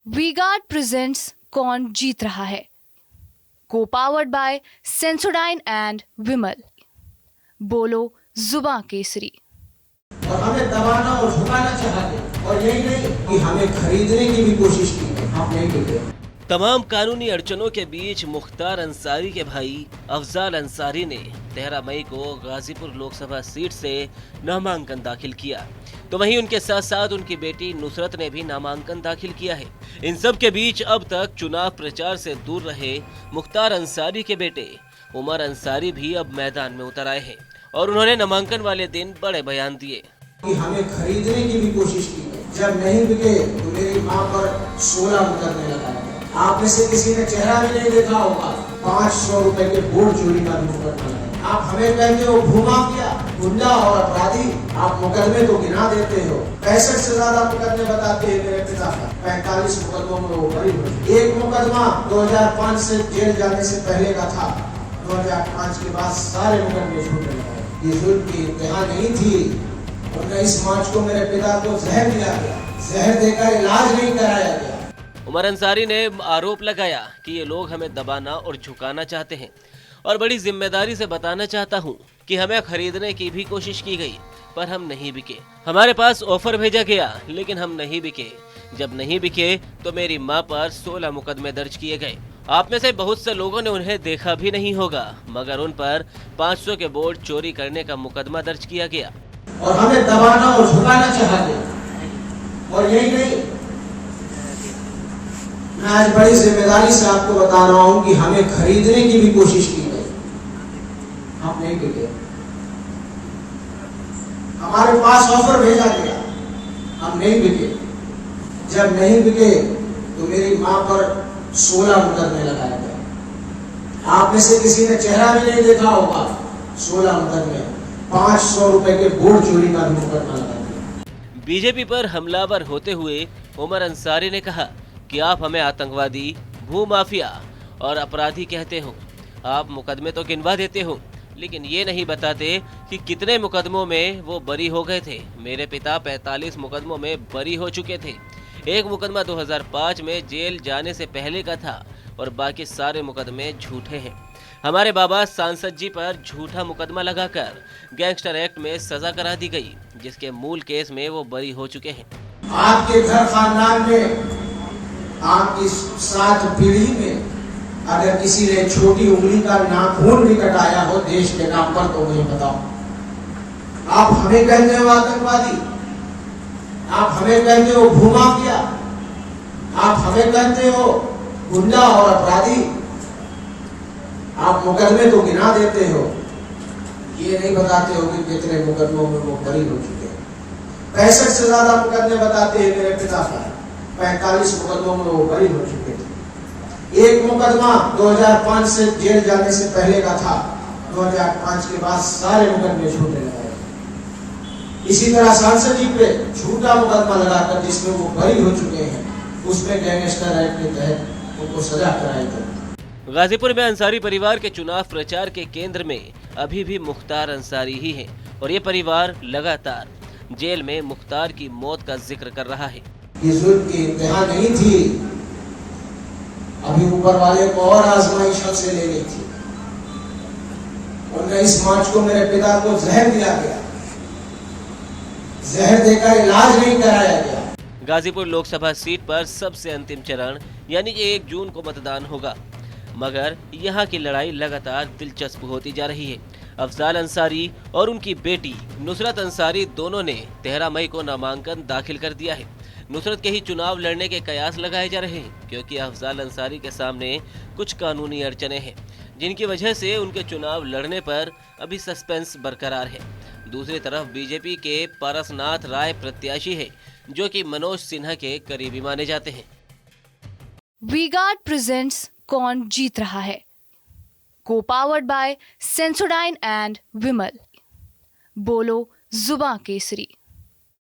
We guard presents कौन जीत रहा है, को पावर्ड बाय सेंसोडाइन एंड विमल। बोलो जुबां केसरी। और हमें दबाना और झुकाना चाहते, और यही नहीं कि हमें खरीदने की भी कोशिश की है, हम नहीं देते। तमाम कानूनी अड़चनों के बीच मुख्तार अंसारी के भाई अफजाल अंसारी ने 13 मई को गाजीपुर लोकसभा सीट से नामांकन दाखिल किया, तो वहीं उनके साथ साथ उनकी बेटी नुसरत ने भी नामांकन दाखिल किया है। इन सब के बीच अब तक चुनाव प्रचार से दूर रहे मुख्तार अंसारी के बेटे उमर अंसारी भी अब मैदान में उतर आए हैं और उन्होंने नामांकन वाले दिन बड़े बयान दिए कि हमें खरीदने की भी कोशिश की है। जब नहीं बिके तो मेरी मां पर 16 मुकदमे लगाए। आप में से किसी ने चेहरा भी नहीं देखा होगा। 500 रुपए के बोर्ड चोरी का मुकदमा है। आप हमें कहते हो भूमाफिया, गुंडा और अपराधी, आप मुकदमे तो गिना देते हो। 65 से ज्यादा मुकदमे बताते हैं मेरे पिता का। 45 मुकदमों में वो बरी हुई। एक मुकदमा 2005 से जेल जाने से पहले का था। 2005 के बाद सारे मुकदमे छूटने लगे। ये जुल्म की इंतहा नहीं थी। 19 मार्च को मेरे पिता को जहर दिया गया। जहर देकर इलाज नहीं कराया गया। उमर अंसारी ने आरोप लगाया कि ये लोग हमें दबाना और झुकाना चाहते हैं और बड़ी जिम्मेदारी से बताना चाहता हूँ कि हमें खरीदने की भी कोशिश की गई, पर हम नहीं बिके। हमारे पास ऑफर भेजा गया, लेकिन हम नहीं बिके। जब नहीं बिके तो मेरी मां पर 16 मुकदमे दर्ज किए गए। आप में से बहुत से लोगों ने उन्हें देखा भी नहीं होगा, मगर उन पर 500 के बोर्ड चोरी करने का मुकदमा दर्ज किया गया। और हमें दबाना और झुकाना चाहते, और यही नहीं, मैं आज बड़ी जिम्मेदारी से आपको बता रहा हूं कि हमें खरीदने की भी कोशिश की गई, हम नहीं बिके। हमारे पास ऑफर भेजा गया, हम नहीं बिके। जब नहीं बिके तो मेरी मां पर 16 मुकदमे लगाए गए। आप में से किसी ने चेहरा भी नहीं देखा होगा। 16 मुकदमे, 500 रुपए के बोर्ड चोरी का मुकदमा लगा दिया। बीजेपी पर हमलावर होते हुए उमर अंसारी ने कहा कि आप हमें आतंकवादी, भूमाफिया और अपराधी कहते हो। आप मुकदमे तो गिनवा देते हो, लेकिन ये नहीं बताते कि कितने मुकदमों में वो बरी हो गए थे। मेरे पिता 45 मुकदमों में बरी हो चुके थे। एक मुकदमा 2005 में जेल जाने से पहले का था और बाकी सारे मुकदमे झूठे हैं। हमारे बाबा सांसद जी पर झूठा मुकदमा लगाकर गैंगस्टर एक्ट में सजा करा दी गई, जिसके मूल केस में वो बरी हो चुके हैं। आपके घर खानदान में, आपकी 7 पीढ़ी में अगर किसी ने छोटी उंगली का नाखून भी कटाया हो देश के नाम पर, तो मुझे बताओ। आप हमें कहते हो आतंकवादी, आप हमें कहते हो भूमाफिया, आप हमें कहते हो गुंडा और अपराधी, आप मुकदमे तो गिना देते हो, ये नहीं बताते हो कि कितने मुकदमों में वो बरी हो चुके हैं। 65 से ज्यादा मुकदमे बताते हैं मेरे पिता का। 45 मुकदमों में वो बरी हो चुके थे। एक मुकदमा 2005 से जेल जाने से पहले का था। 2005 के बाद सारे मुकदमे छूटने लगे। इसी तरह सांसद जी पे झूठा मुकदमा लगाकर जिसमें वो बरी हो चुके हैं, उसमें गैंगस्टर एक्ट के तहत उनको सजा कराई गई। गाजीपुर में अंसारी परिवार के चुनाव प्रचार के केंद्र में अभी भी मुख्तार अंसारी ही है और ये परिवार लगातार जेल में मुख्तार की मौत का जिक्र कर रहा है। ये जुल्म की इंतहा नहीं थी, अभी ऊपर वाले को और आजमाइश से ले गई थी। 19 मार्च को मेरे पिता को जहर दिया गया। जहर देकर इलाज नहीं कराया गया। गाजीपुर लोकसभा सीट पर सबसे अंतिम चरण यानी कि 1 जून को मतदान होगा, मगर यहाँ की लड़ाई लगातार दिलचस्प होती जा रही है। अफजाल अंसारी और उनकी बेटी नुसरत अंसारी दोनों ने 13 मई को नामांकन दाखिल कर दिया है। नुसरत के ही चुनाव लड़ने के कयास लगाए जा रहे हैं, क्योंकि अफजाल अंसारी के सामने कुछ कानूनी अड़चने हैं, जिनकी वजह से उनके चुनाव लड़ने पर अभी सस्पेंस बरकरार है। दूसरी तरफ बीजेपी के पारसनाथ राय प्रत्याशी है, जो कि मनोज सिन्हा के करीबी माने जाते हैं। वी गार्ड प्रेजेंट्स कौन जीत रहा है, को पावर्ड बाय सेंसोडाइन एंड विमल। बोलो जुबां केसरी।